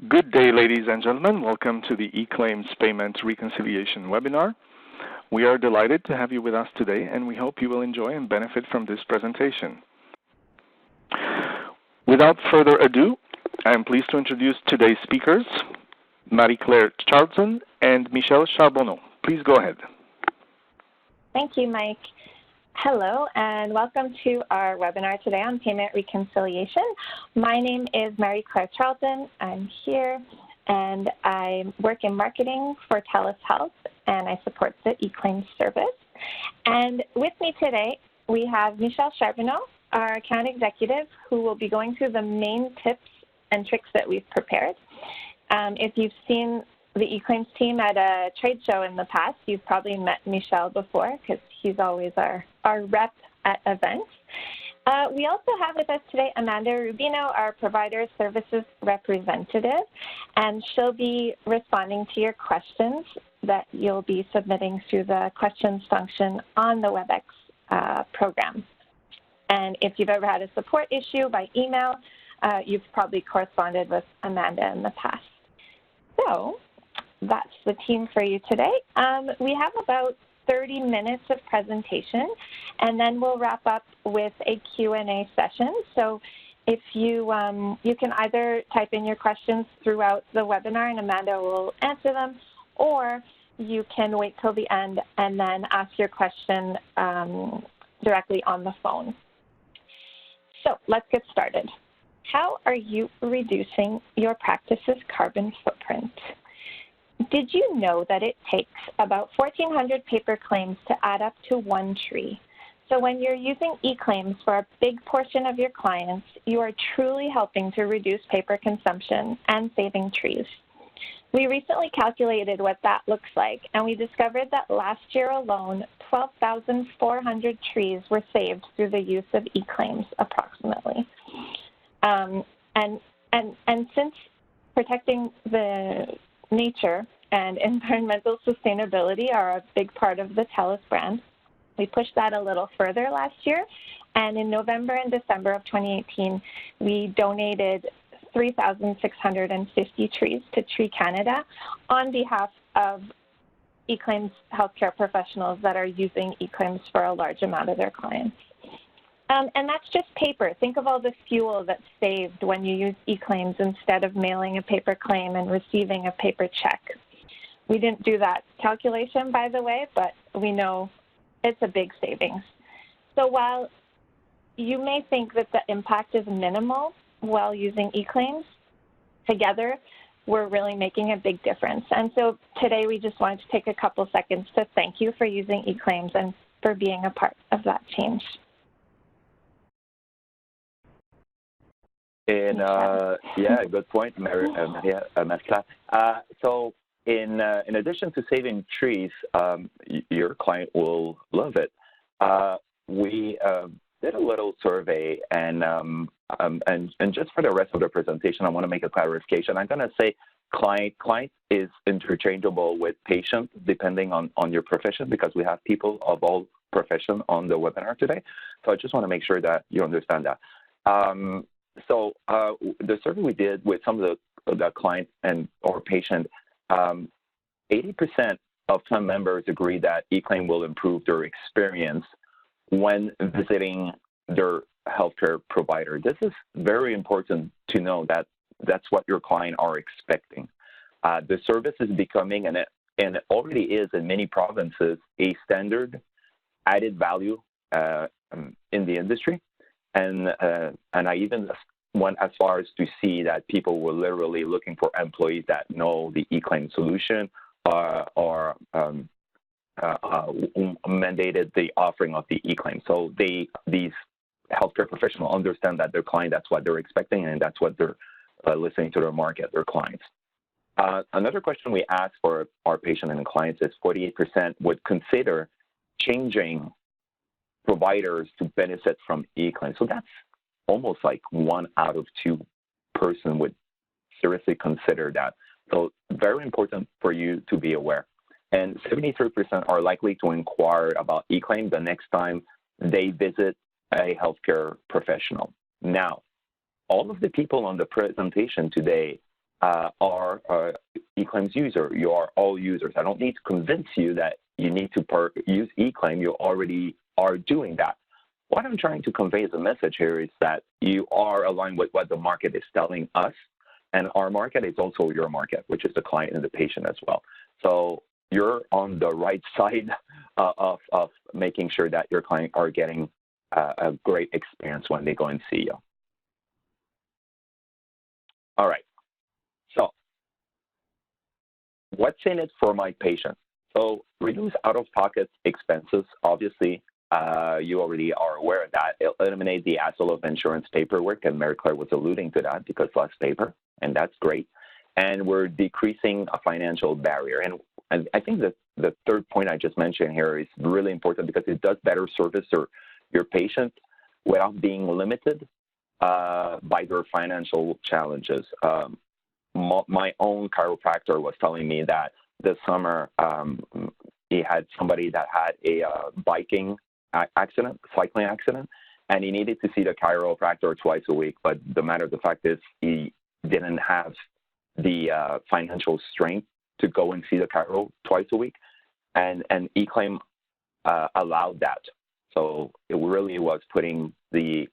Good day, ladies and gentlemen. Welcome to the eClaims Payment Reconciliation webinar. We are delighted to have you with us today, and we hope you will enjoy and benefit from this presentation. Without further ado, I am pleased to introduce today's speakers, Marie-Claire Charlton and Michelle Charbonneau. Please go ahead. Thank you, Mike. Hello, and welcome to our webinar today on payment reconciliation. My name is Marie-Claire Charlton. I'm here, and I work in marketing for TELUS Health, and I support the eClaims service. And with me today, we have Michelle Charbonneau, our account executive, who will be going through the main tips and tricks that we've prepared. If you've seen the eClaims team at a trade show in the past, you've probably met Michelle before because he's always our rep at events. We also have with us today Amanda Rubino, our provider services representative, and she'll be responding to your questions that you'll be submitting through the questions function on the WebEx program. And if you've ever had a support issue by email, you've probably corresponded with Amanda in the past. So that's the team for you today. We have about 30 minutes of presentation, and then we'll wrap up with a Q&A session. So if you, you can either type in your questions throughout the webinar and Amanda will answer them, or you can wait till the end and then ask your question directly on the phone. So let's get started. How are you reducing your practice's carbon footprint? Did you know that it takes about 1,400 paper claims to add up to one tree? So when you're using eClaims for a big portion of your clients, you are truly helping to reduce paper consumption and saving trees. We recently calculated what that looks like, and we discovered that last year alone, 12,400 trees were saved through the use of eClaims, approximately. And since protecting the nature and environmental sustainability are a big part of the TELUS brand, we pushed that a little further last year, and in November and December of 2018, we donated 3,650 trees to Tree Canada on behalf of eClaims healthcare professionals that are using eClaims for a large amount of their clients. And that's just paper. Think of all the fuel that's saved when you use eClaims instead of mailing a paper claim and receiving a paper check. We didn't do that calculation, by the way, but we know it's a big savings. So while you may think that the impact is minimal while using eClaims, together we're really making a big difference. And so today we just wanted to take a couple seconds to thank you for using eClaims and for being a part of that change. And yeah, good point, Maria. So in addition to saving trees, your client will love it. We did a little survey, and just for the rest of the presentation, I want to make a clarification. I'm going to say client is interchangeable with patient, depending on your profession, because we have people of all profession on the webinar today. So I just want to make sure that you understand that. So the survey we did with some of the clients and or patient, 80% of some members agree that eClaim will improve their experience when visiting their healthcare provider. This is very important to know that that's what your client are expecting. The service is becoming, and it already is in many provinces, a standard added value in the industry. And I even went as far as to see that people were literally looking for employees that know the eClaim solution or mandated the offering of the eClaim. So these healthcare professionals understand that their client, that's what they're expecting, and that's what they're listening to their market, their clients. Another question we asked for our patient and clients is 48% would consider changing providers to benefit from eClaim. So that's almost like 1 out of 2 person would seriously consider that. So very important for you to be aware. And 73% are likely to inquire about eClaim the next time they visit a healthcare professional. Now, all of the people on the presentation today are eClaims user. You are all users. I don't need to convince you that you need to use eClaim. You already are doing that. What I'm trying to convey as a message here is that you are aligned with what the market is telling us, and our market is also your market, which is the client and the patient as well. So you're on the right side of making sure that your client are getting a great experience when they go and see you. All right. So what's in it for my patient? So reduce out-of-pocket expenses. Obviously, you already are aware of that. It'll eliminate the hassle of insurance paperwork, and Mary Claire was alluding to that because less paper, and that's great. And we're decreasing a financial barrier. And I think that the third point I just mentioned here is really important because it does better service your patient without being limited by their financial challenges. My own chiropractor was telling me that this summer he had somebody that had a cycling accident, and he needed to see the chiropractor twice a week. But the matter of the fact is he didn't have the financial strength to go and see the chiro twice a week, and eClaim allowed that. So it really was putting the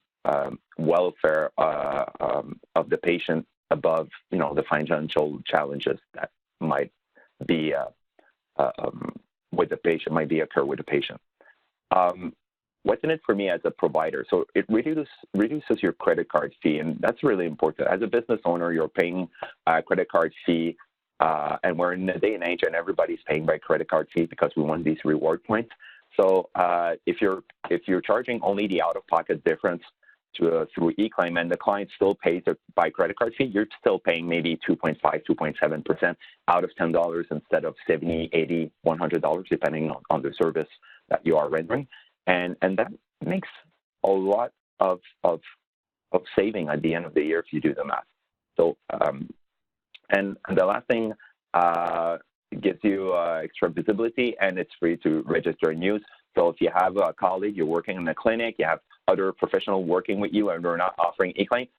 welfare of the patient above, the financial challenges that might be with the patient, might be occur with the patient. What's in it for me as a provider? So it reduces your credit card fee, and that's really important. As a business owner, you're paying a credit card fee, and we're in a day and age, and everybody's paying by credit card fee because we want these reward points. So if you're charging only the out-of-pocket difference through eClaim, and the client still pays by credit card fee, you're still paying maybe 2.5, 2.7% out of $10 instead of $70, $80, $100, depending on the service that you are rendering. And that makes a lot of saving at the end of the year if you do the math. So, and the last thing, it gives you extra visibility, and it's free to register and use. So if you have a colleague, you're working in a clinic, you have other professionals working with you, and they're not offering eClaim,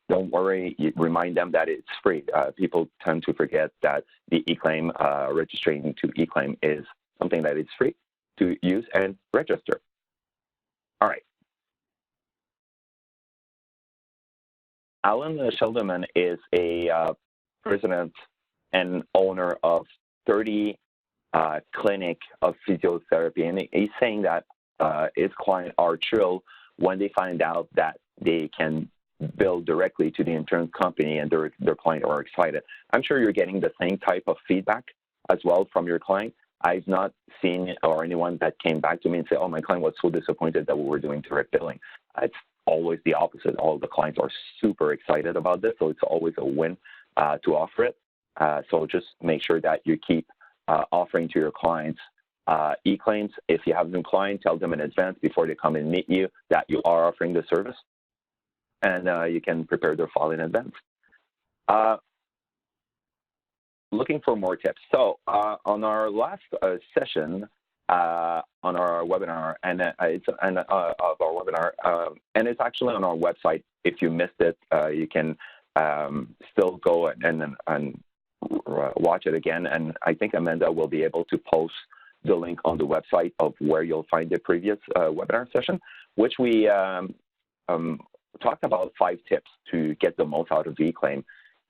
don't worry, you remind them that it's free. People tend to forget that the eClaim, registering to eClaim is something that is free to use and register. All right. Alan Sheldman is a president and owner of 30 clinic of physiotherapy, and he's saying that his clients are thrilled when they find out that they can bill directly to the insurance company, and their client are excited. I'm sure you're getting the same type of feedback as well from your client. I've not seen or anyone that came back to me and said, oh, my client was so disappointed that we were doing direct billing. It's always the opposite. All the clients are super excited about this, so it's always a win to offer it. So just make sure that you keep offering to your clients eClaims. If you have a new client, tell them in advance before they come and meet you that you are offering the service, and you can prepare their file in advance. Looking for more tips. So on our last session on our webinar, and it's actually on our website. If you missed it, you can still go and watch it again. And I think Amanda will be able to post the link on the website of where you'll find the previous webinar session, which we talked about 5 tips to get the most out of eClaim.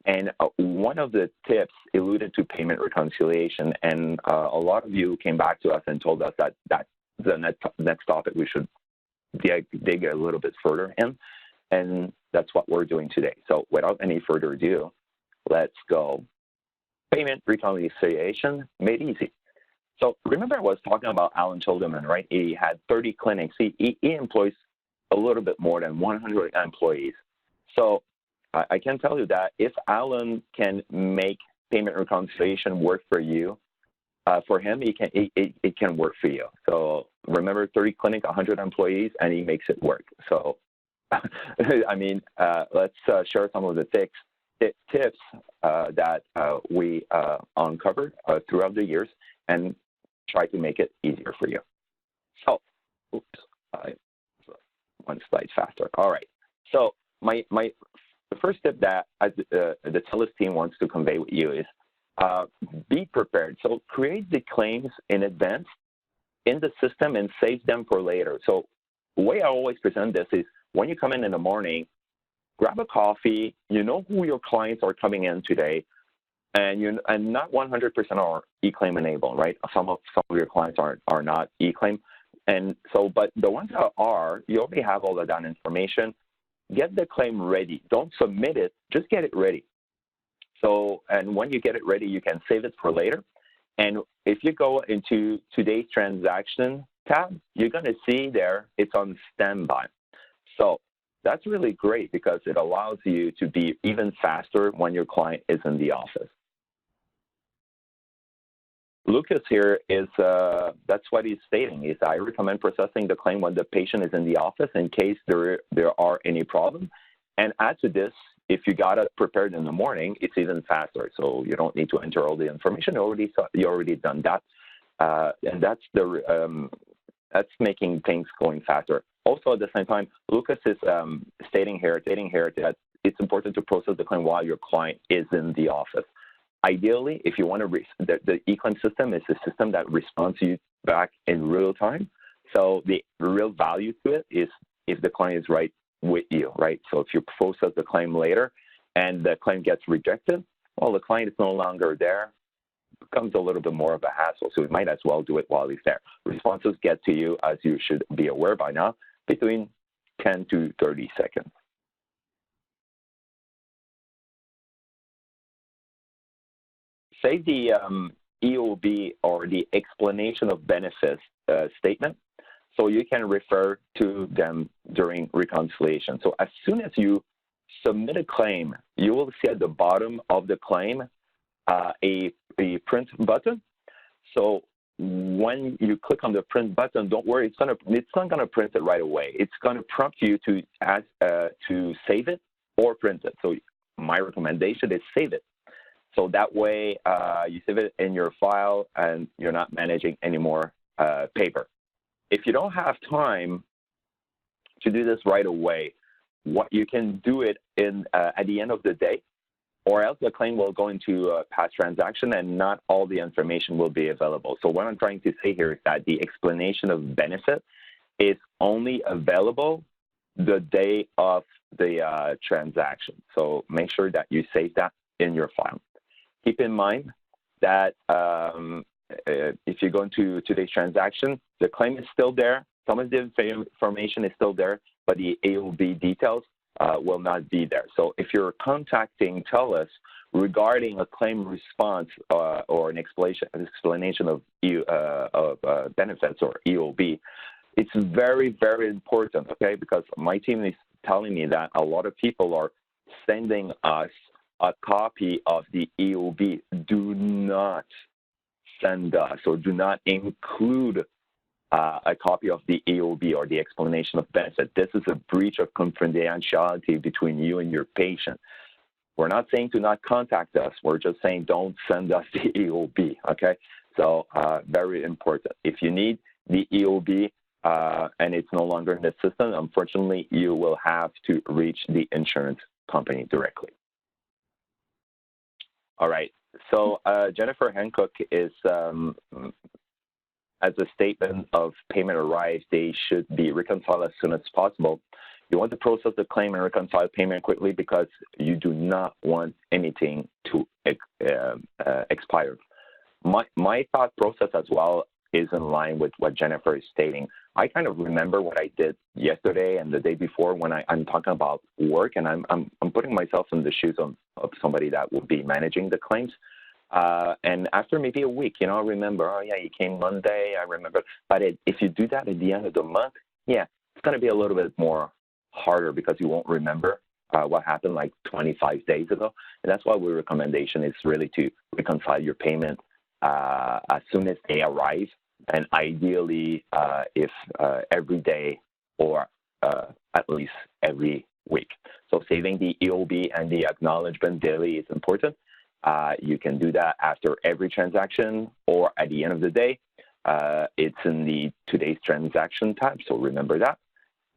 And one of the tips alluded to payment reconciliation, and a lot of you came back to us and told us that that's the next topic we should dig a little bit further in, and that's what we're doing today. So without any further ado, let's go. Payment reconciliation made easy. So remember I was talking about Alan Childerman, right? He had 30 clinics. He employs a little bit more than 100 employees. So I can tell you that if Alan can make payment reconciliation work for you, for him, it can work for you. So remember, 30 clinic, 100 employees, and he makes it work. So, I mean, let's share some of the tips that we uncovered throughout the years and try to make it easier for you. So, oops, one slide faster. All right. So my the first step that the TELUS team wants to convey with you is be prepared. So create the claims in advance in the system and save them for later. So the way I always present this is when you come in the morning, grab a coffee, you know who your clients are coming in today, and not 100% are eClaim enabled, right? Some of your clients are not eClaim. And so, but the ones that are, you already have all of that information. Get the claim ready. Don't submit it, just get it ready. So, and when you get it ready, you can save it for later. And if you go into today's transaction tab, you're going to see there it's on standby. So that's really great because it allows you to be even faster when your client is in the office. Lucas here is, that's what he's stating, is I recommend processing the claim when the patient is in the office in case there are any problems. And add to this, if you got it prepared in the morning, it's even faster. So you don't need to enter all the information. You already done that. And that's making things going faster. Also, at the same time, Lucas is stating here that it's important to process the claim while your client is in the office. Ideally, if you want to, the eClaim system is a system that responds to you back in real time. So the real value to it is if the client is right with you, right? So if you process the claim later and the claim gets rejected, well, the client is no longer there. It becomes a little bit more of a hassle. So we might as well do it while he's there. Responses get to you, as you should be aware by now, between 10 to 30 seconds. Save the EOB or the explanation of benefits statement so you can refer to them during reconciliation. So as soon as you submit a claim, you will see at the bottom of the claim a print button. So when you click on the print button, don't worry, it's not going to print it right away. It's going to prompt you to save it or print it. So my recommendation is save it. So that way you save it in your file and you're not managing any more paper. If you don't have time to do this right away, what you can do it in at the end of the day, or else the claim will go into a past transaction and not all the information will be available. So what I'm trying to say here is that the explanation of benefit is only available the day of the transaction. So make sure that you save that in your file. Keep in mind that if you go into today's transaction, the claim is still there. Some of the information is still there, but the AOB details will not be there. So if you're contacting TELUS regarding a claim response or an explanation of benefits or EOB, it's very, very important, okay? Because my team is telling me that a lot of people are sending us a copy of the EOB. Do not send us or do not include a copy of the EOB or the explanation of benefit. This is a breach of confidentiality between you and your patient. We're not saying to not contact us. We're just saying don't send us the EOB, okay? So very important. If you need the EOB and it's no longer in the system, unfortunately, you will have to reach the insurance company directly. All right, so Jennifer Hancock is, as a statement of payment arrives, they should be reconciled as soon as possible. You want to process the claim and reconcile payment quickly because you do not want anything to expire. My thought process as well is in line with what Jennifer is stating. I kind of remember what I did yesterday and the day before when I'm talking about work, and I'm putting myself in the shoes of somebody that would be managing the claims. And after maybe a week, I remember, oh yeah, you came Monday, I remember. But if you do that at the end of the month, yeah, it's going to be a little bit more harder because you won't remember what happened like 25 days ago. And that's why our recommendation is really to reconcile your payment as soon as they arrive, and ideally if every day or at least every week. So saving the EOB and the acknowledgement daily is important. You can do that after every transaction or at the end of the day. It's in the today's transaction tab, so remember that.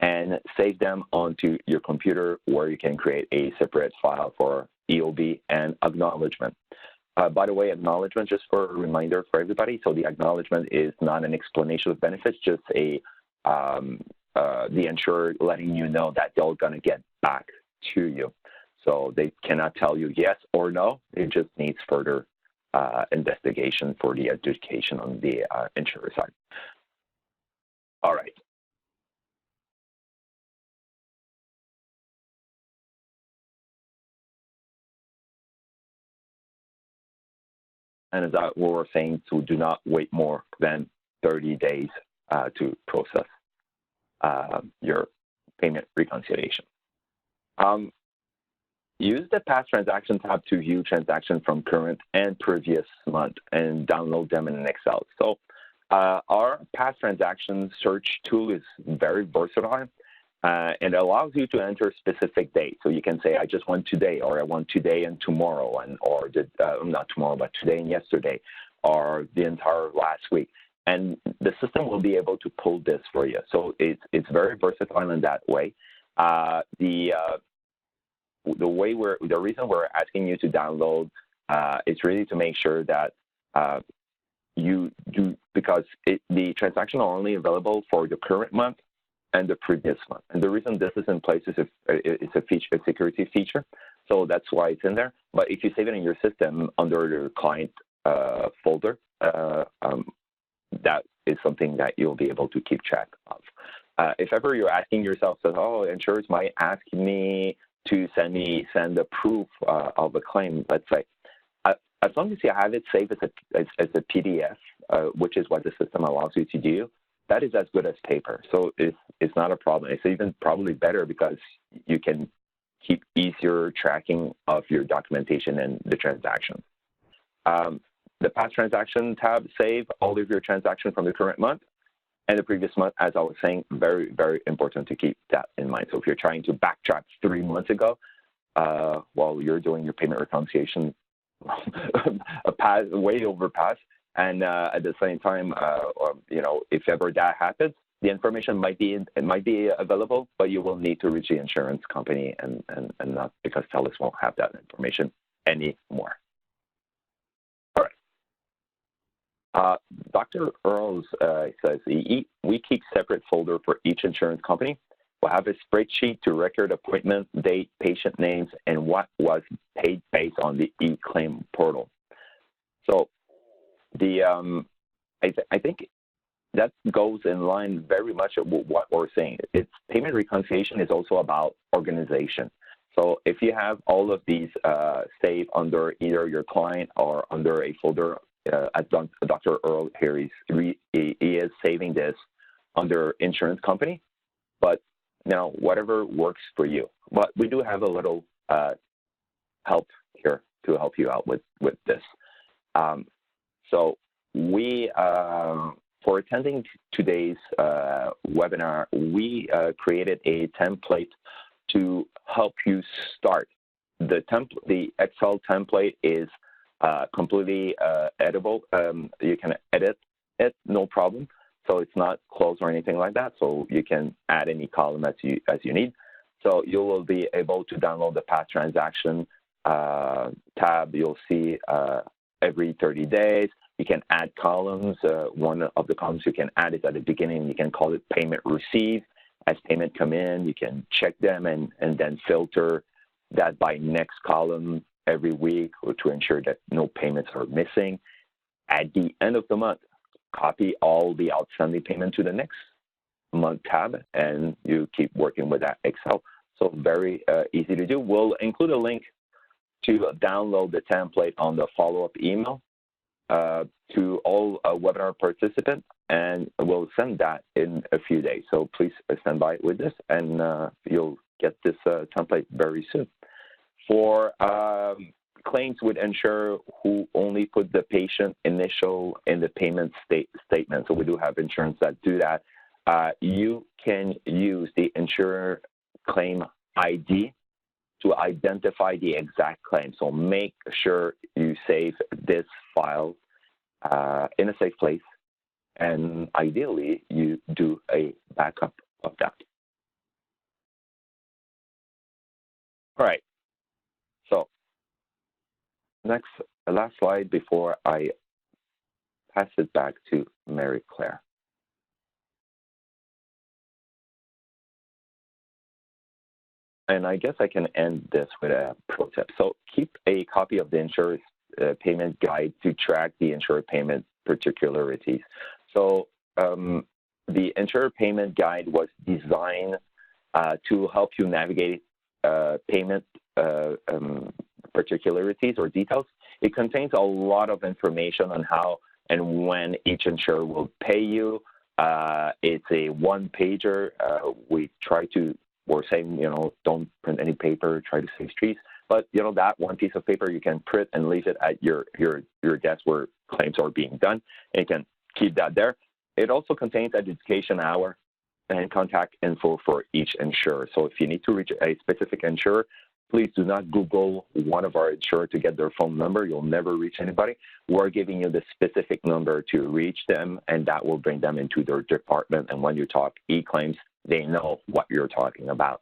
and save them onto your computer where you can create a separate file for EOB and acknowledgement. By the way, acknowledgement, just for a reminder for everybody, so the acknowledgement is not an explanation of benefits, just the insurer letting you know that they're going to get back to you. So they cannot tell you yes or no. It just needs further investigation for the adjudication on the insurer side. All right. And as we were saying, so do not wait more than 30 days to process your payment reconciliation. Use the past transaction tab to view transactions from current and previous month and download them in an Excel. So our past transaction search tool is very versatile. And it allows you to enter specific dates. So you can say, I just want today, or I want today and tomorrow, or not tomorrow, but today and yesterday, or the entire last week. And the system will be able to pull this for you. So it's very versatile in that way. The reason we're asking you to download is really to make sure that you do, because the transactions are only available for the current month and the previous one. And the reason this is in place is it's a security feature, so that's why it's in there. But if you save it in your system under your client folder, that is something that you'll be able to keep track of. If ever you're asking yourself, oh, insurers might ask me to send a proof of a claim, let's say, as long as you have it saved as a PDF, which is what the system allows you to do, that is as good as paper. So it's not a problem. It's even probably better because you can keep easier tracking of your documentation and the transaction. The past transaction tab save all of your transactions from the current month and the previous month. As I was saying, very, very important to keep that in mind. So if you're trying to backtrack 3 months ago while you're doing your payment reconciliation, way overpass, and at the same time, if ever that happens, the information might be available, but you will need to reach the insurance company and not, because TELUS won't have that information anymore. All right. Dr. Earls says, we keep separate folder for each insurance company. We'll have a spreadsheet to record appointment, date, patient names, and what was paid based on the eClaim portal. So I think that goes in line very much with what we're saying. Payment reconciliation is also about organization. So if you have all of these saved under either your client or under a folder, as Dr. Earl here, he is saving this under insurance company, but whatever works for you. But we do have a little help here to help you out with this. So we, for attending today's webinar, we created a template to help you start. The Excel template is completely editable. You can edit it, no problem. So it's not closed or anything like that. So you can add any column as you need. So you will be able to download the past transaction tab. You'll see every 30 days. You can add columns. One of the columns you can add is at the beginning. You can call it payment received. As payment come in, you can check them and then filter that by next column every week to ensure that no payments are missing. At the end of the month, copy all the outstanding payment to the next month tab, and you keep working with that Excel. So very easy to do. We'll include a link to download the template on the follow-up email to all webinar participants, and we'll send that in a few days. So please stand by with this, and you'll get this template very soon. For claims with insurer who only put the patient initial in the payment statement, so we do have insurance that do that, you can use the insurer claim ID to identify the exact claim. So make sure you save this file in a safe place, and ideally you do a backup of that. All right. So last slide before I pass it back to Mary Claire. And I guess I can end this with a pro tip. So keep a copy of the insurer's payment guide to track the insurer payment particularities. So the insurer payment guide was designed to help you navigate payment particularities or details. It contains a lot of information on how and when each insurer will pay you. It's a one-pager. We're saying, don't print any paper, try to save trees. But, that one piece of paper you can print and leave it at your desk where claims are being done. And you can keep that there. It also contains an education hour and contact info for each insurer. So if you need to reach a specific insurer, please do not Google one of our insurers to get their phone number. You'll never reach anybody. We're giving you the specific number to reach them, and that will bring them into their department. And when you talk eClaims, they know what you're talking about.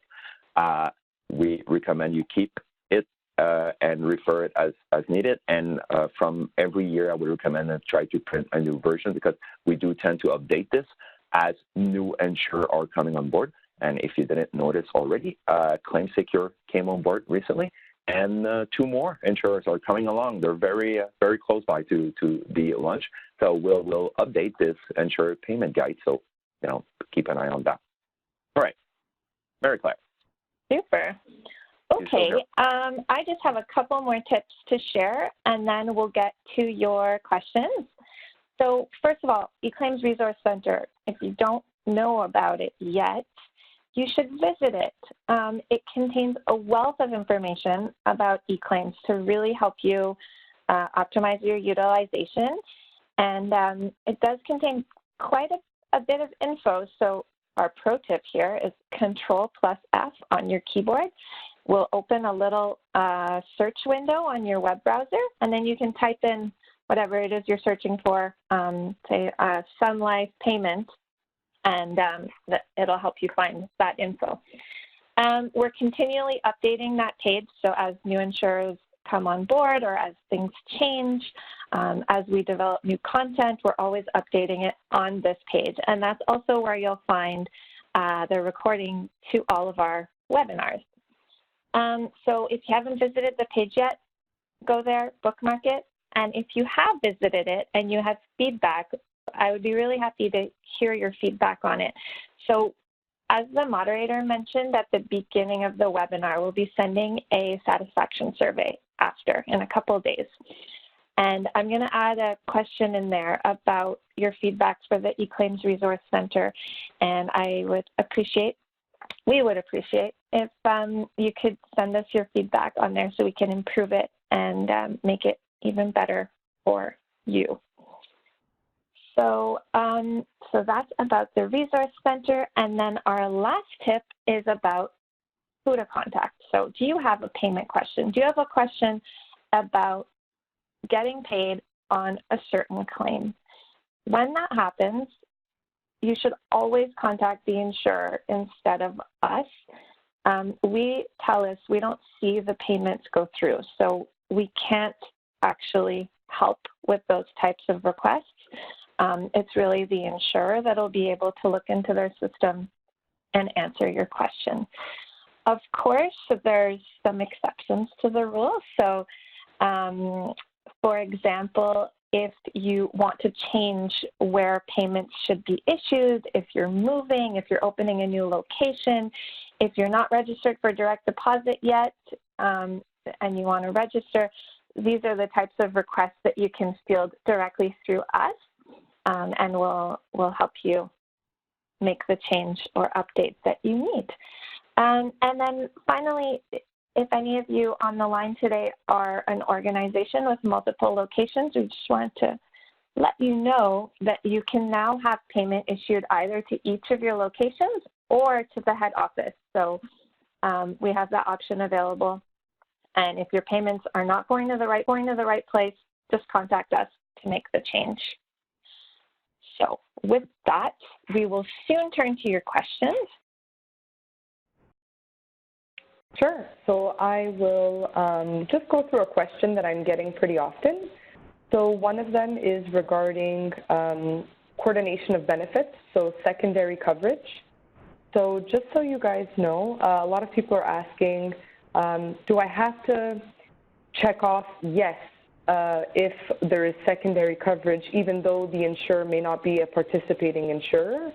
We recommend you keep it and refer it as needed. And from every year, I would recommend to try to print a new version because we do tend to update this as new insurers are coming on board. And if you didn't notice already, Claim Secure came on board recently, and 2 more insurers are coming along. They're very close by to be launched. So we'll update this insurer payment guide. So keep an eye on that. All right, Mary Claire. Super. Okay, I just have a couple more tips to share, and then we'll get to your questions. So first of all, eClaims Resource Center. If you don't know about it yet, you should visit it. It contains a wealth of information about eClaims to really help you optimize your utilization. And it does contain quite a bit of info. So our pro tip here is Control+F on your keyboard. We'll open a little search window on your web browser, and then you can type in whatever it is you're searching for, say Sun Life payment, and it'll help you find that info. We're continually updating that page, so as new insurers come on board or as things change, as we develop new content, we're always updating it on this page. And that's also where you'll find the recording to all of our webinars. So if you haven't visited the page yet, go there, bookmark it. And if you have visited it and you have feedback, I would be really happy to hear your feedback on it. So as the moderator mentioned at the beginning of the webinar, we'll be sending a satisfaction survey after in a couple of days. And I'm going to add a question in there about your feedback for the eClaims Resource Center. And we would appreciate if you could send us your feedback on there so we can improve it and make it even better for you. So, so that's about the Resource Center. And then our last tip is about who to contact. So do you have a payment question? Do you have a question about getting paid on a certain claim? When that happens, you should always contact the insurer instead of us. We don't see the payments go through, so we can't actually help with those types of requests. It's really the insurer that'll be able to look into their system and answer your question. Of course, there's some exceptions to the rule. So, for example, if you want to change where payments should be issued, if you're moving, if you're opening a new location, if you're not registered for direct deposit yet, and you want to register, these are the types of requests that you can field directly through us, and we'll help you make the change or update that you need. And then finally, if any of you on the line today are an organization with multiple locations, we just want to let you know that you can now have payment issued either to each of your locations or to the head office. So we have that option available. And if your payments are not going to the right place, just contact us to make the change. So with that, we will soon turn to your questions. Sure. So I will just go through a question that I'm getting pretty often. So one of them is regarding coordination of benefits, so secondary coverage. So just so you guys know, a lot of people are asking, do I have to check off yes if there is secondary coverage, even though the insurer may not be a participating insurer?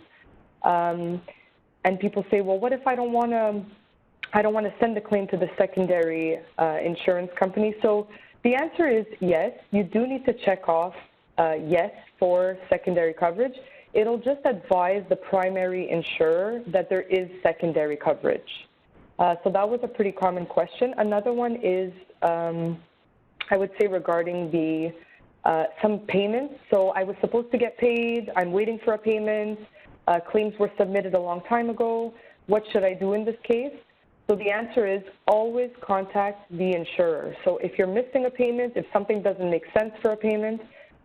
And people say, well, what if I don't want to send the claim to the secondary insurance company? So the answer is yes. You do need to check off yes for secondary coverage. It'll just advise the primary insurer that there is secondary coverage. So that was a pretty common question. Another one is, I would say, regarding the some payments. So I was supposed to get paid. I'm waiting for a payment. Claims were submitted a long time ago. What should I do in this case? So the answer is always contact the insurer. So if you're missing a payment, if something doesn't make sense for a payment,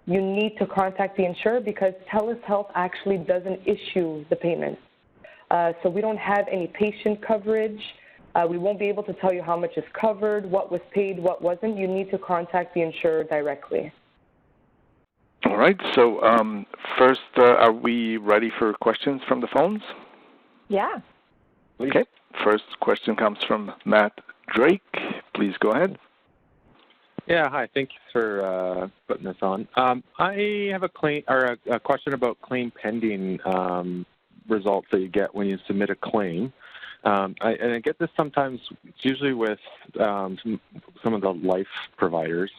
you need to contact the insurer because TELUS Health actually doesn't issue the payment. So we don't have any patient coverage. We won't be able to tell you how much is covered, what was paid, what wasn't. You need to contact the insurer directly. All right. So first, are we ready for questions from the phones? Yeah. Okay. First question comes from Matt Drake. Please go ahead. Yeah, hi. Thank you for putting this on. I have a claim or a question about claim pending results that you get when you submit a claim. And I get this sometimes, it's usually with some of the life providers,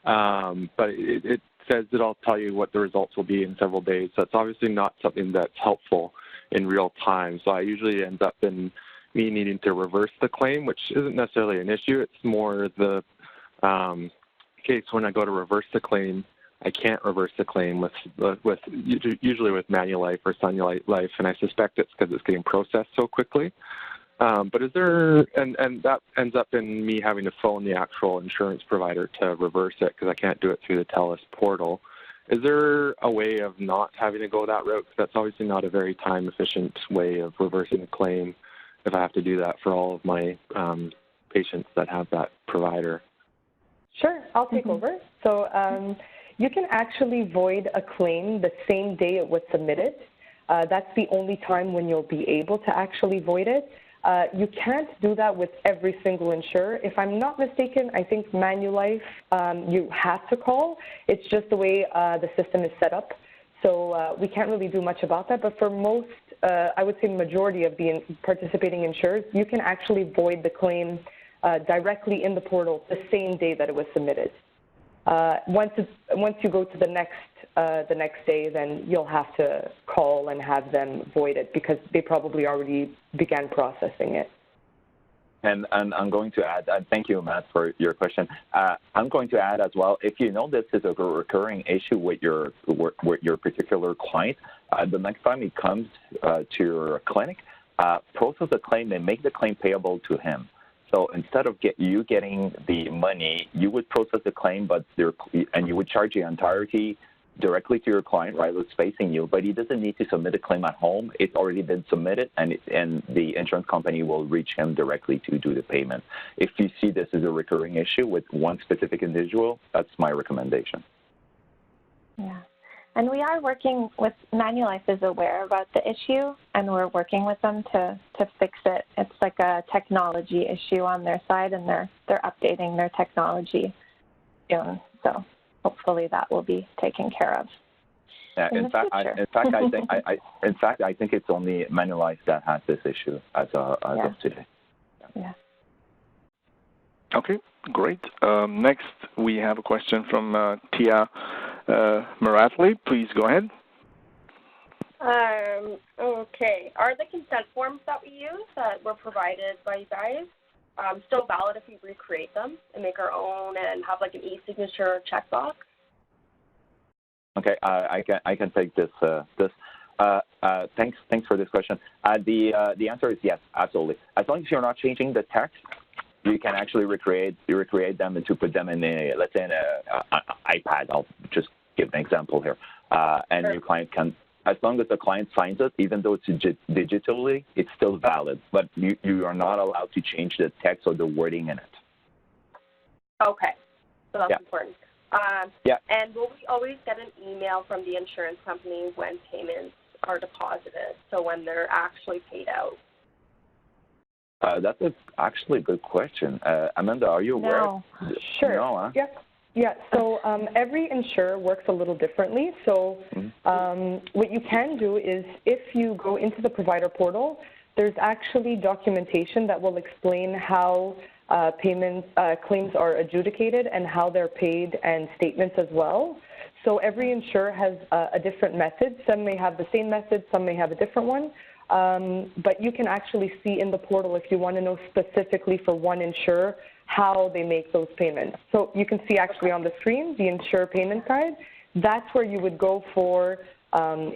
but it says that I'll tell you what the results will be in several days. So it's obviously not something that's helpful in real time. So I usually end up in me needing to reverse the claim, which isn't necessarily an issue. It's more the case when I go to reverse the claim, I can't reverse the claim usually with Manulife or Sun Life, and I suspect it's because it's getting processed so quickly. But is there, and that ends up in me having to phone the actual insurance provider to reverse it because I can't do it through the TELUS portal. Is there a way of not having to go that route? Because that's obviously not a very time-efficient way of reversing a claim if I have to do that for all of my patients that have that provider. Sure, I'll take over. So you can actually void a claim the same day it was submitted. That's the only time when you'll be able to actually void it. You can't do that with every single insurer. If I'm not mistaken, I think Manulife you have to call. It's just the way the system is set up. So we can't really do much about that. But for most, I would say majority of the participating insurers, you can actually void the claim directly in the portal the same day that it was submitted. Once you go to the next day, then you'll have to call and have them void it because they probably already began processing it. And I'm going to add, thank you, Matt, for your question. I'm going to add as well, if you know this is a recurring issue with your particular client, the next time he comes to your clinic, process the claim and make the claim payable to him. So instead of you getting the money, you would process the claim, and you would charge the entirety directly to your client, right? It's facing you, but he doesn't need to submit a claim at home. It's already been submitted, and the insurance company will reach him directly to do the payment. If you see this as a recurring issue with one specific individual, that's my recommendation. Yeah. And we are working with, Manulife is aware about the issue, and we're working with them to fix it. It's like a technology issue on their side, and they're updating their technology soon. So hopefully that will be taken care of. Yeah, in fact, I think it's only Manulife that has this issue as of today. Yeah. Okay, great. Next, we have a question from Tia Maratley. Please go ahead. Okay. Are the consent forms that we use that were provided by you guys still valid if we recreate them and make our own and have like an e-signature checkbox? Okay, I can take this. Thanks for this question. The answer is yes, absolutely. As long as you're not changing the text, you can actually recreate them and to put them in let's say in an iPad. I'll just give an example here, and your client can as long as the client signs it, even though it's digitally, it's still valid. But you are not allowed to change the text or the wording in it. Okay, so that's important. And will we always get an email from the insurance company when payments are deposited, so when they're actually paid out? That's actually a good question. Amanda, are you aware? No. Sure. No, huh? Yeah, so every insurer works a little differently. So what you can do is if you go into the provider portal, there's actually documentation that will explain how claims are adjudicated and how they're paid, and statements as well. So every insurer has a different method. Some may have the same method, some may have a different one. But you can actually see in the portal, if you want to know specifically for one insurer, how they make those payments. So you can see actually on the screen, the insurer payment guide. That's where you would go for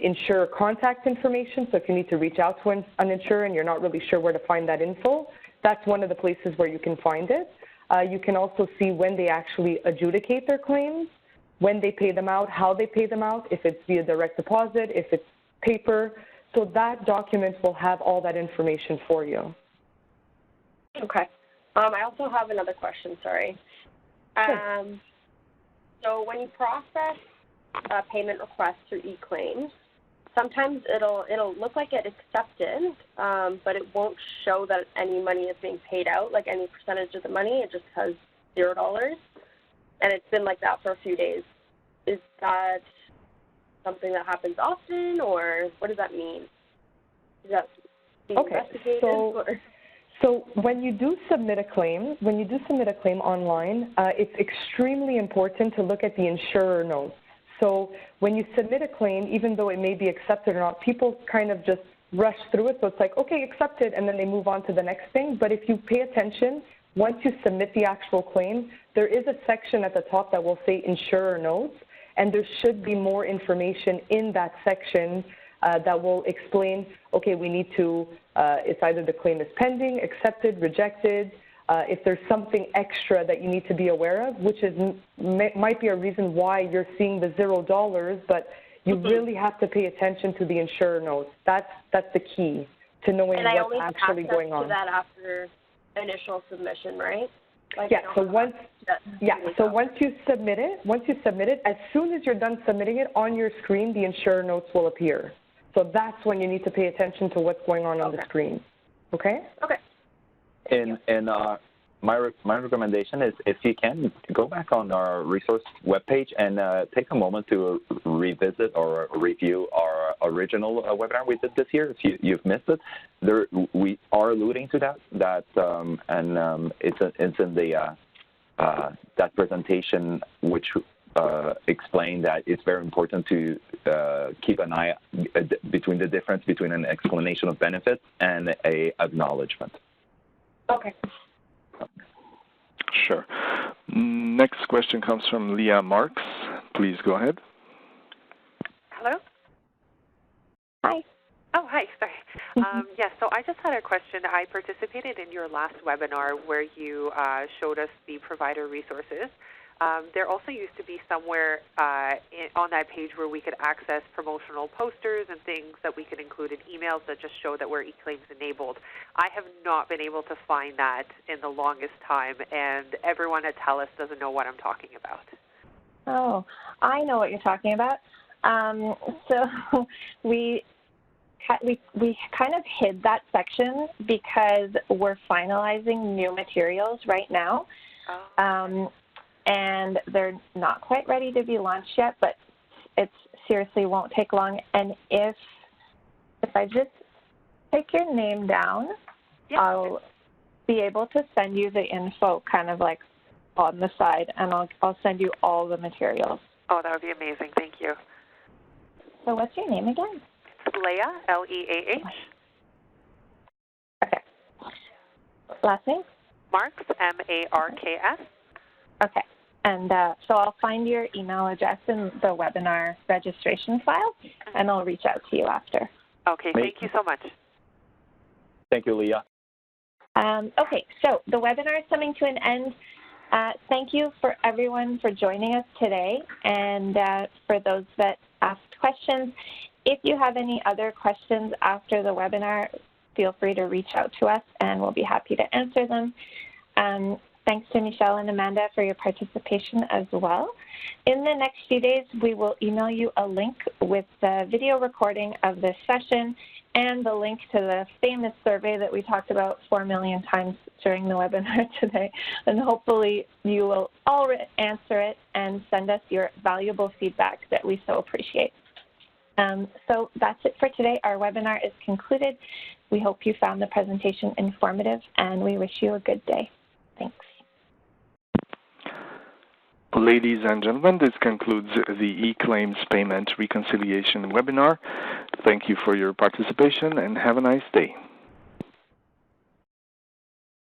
insurer contact information. So if you need to reach out to an insurer and you're not really sure where to find that info, that's one of the places where you can find it. You can also see when they actually adjudicate their claims, when they pay them out, how they pay them out, if it's via direct deposit, if it's paper. So that document will have all that information for you. Okay. I also have another question, sorry. Sure. So when you process a payment request through eClaims, sometimes it'll look like it accepted, but it won't show that any money is being paid out, like any percentage of the money. It just has $0, and it's been like that for a few days. Is that something that happens often, or what does that mean? Is that being investigated? So when you do submit a claim, online, it's extremely important to look at the insurer notes. So when you submit a claim, even though it may be accepted or not, people kind of just rush through it. So it's like, okay, accepted, and then they move on to the next thing. But if you pay attention, once you submit the actual claim, there is a section at the top that will say insurer notes, and there should be more information in that section that will explain, okay, we need to, it's either the claim is pending, accepted, rejected, if there's something extra that you need to be aware of, which might be a reason why you're seeing the $0, but you really have to pay attention to the insurer notes. That's the key to knowing what's actually going on. And I only have access to that after initial submission, right? Like So once you submit it, as soon as you're done submitting it, on your screen, the insurer notes will appear. So that's when you need to pay attention to what's going on the screen. Okay? Okay. And my recommendation is, if you can, go back on our resource webpage and take a moment to revisit or review our original webinar we did this year. If you've missed it, we are alluding to that, and it's in the that presentation, which explained that it's very important to keep an eye between the difference between an explanation of benefits and a acknowledgement. Okay. Sure. Next question comes from Leah Marks. Please go ahead. Hello? Hi. Oh, hi. Sorry. Yes, so I just had a question. I participated in your last webinar where you showed us the provider resources. There also used to be somewhere on that page where we could access promotional posters and things that we could include in emails that just show that we're eClaims enabled. I have not been able to find that in the longest time, and everyone at TELUS doesn't know what I'm talking about. Oh, I know what you're talking about. So we kind of hid that section because we're finalizing new materials right now. Oh. And they're not quite ready to be launched yet, but it seriously won't take long. And if I just take your name down, yeah, I'll be able to send you the info kind of like on the side, and I'll send you all the materials. Oh, that would be amazing. Thank you. So what's your name again? Leah, L-E-A-H. Okay. Last name? Marks, M-A-R-K-S. Okay. And so I'll find your email address in the webinar registration file, and I'll reach out to you after. Okay, thank you so much. Thank you, Leah. Okay, so the webinar is coming to an end. Thank you for everyone for joining us today, and for those that asked questions. if you have any other questions after the webinar, feel free to reach out to us and we'll be happy to answer them. Thanks to Michelle and Amanda for your participation as well. In the next few days, we will email you a link with the video recording of this session and the link to the famous survey that we talked about 4 million times during the webinar today. And hopefully you will all answer it and send us your valuable feedback that we so appreciate. So that's it for today. Our webinar is concluded. We hope you found the presentation informative, and we wish you a good day. Thanks. Ladies and gentlemen, this concludes the eClaims Payment Reconciliation webinar. Thank you for your participation and have a nice day.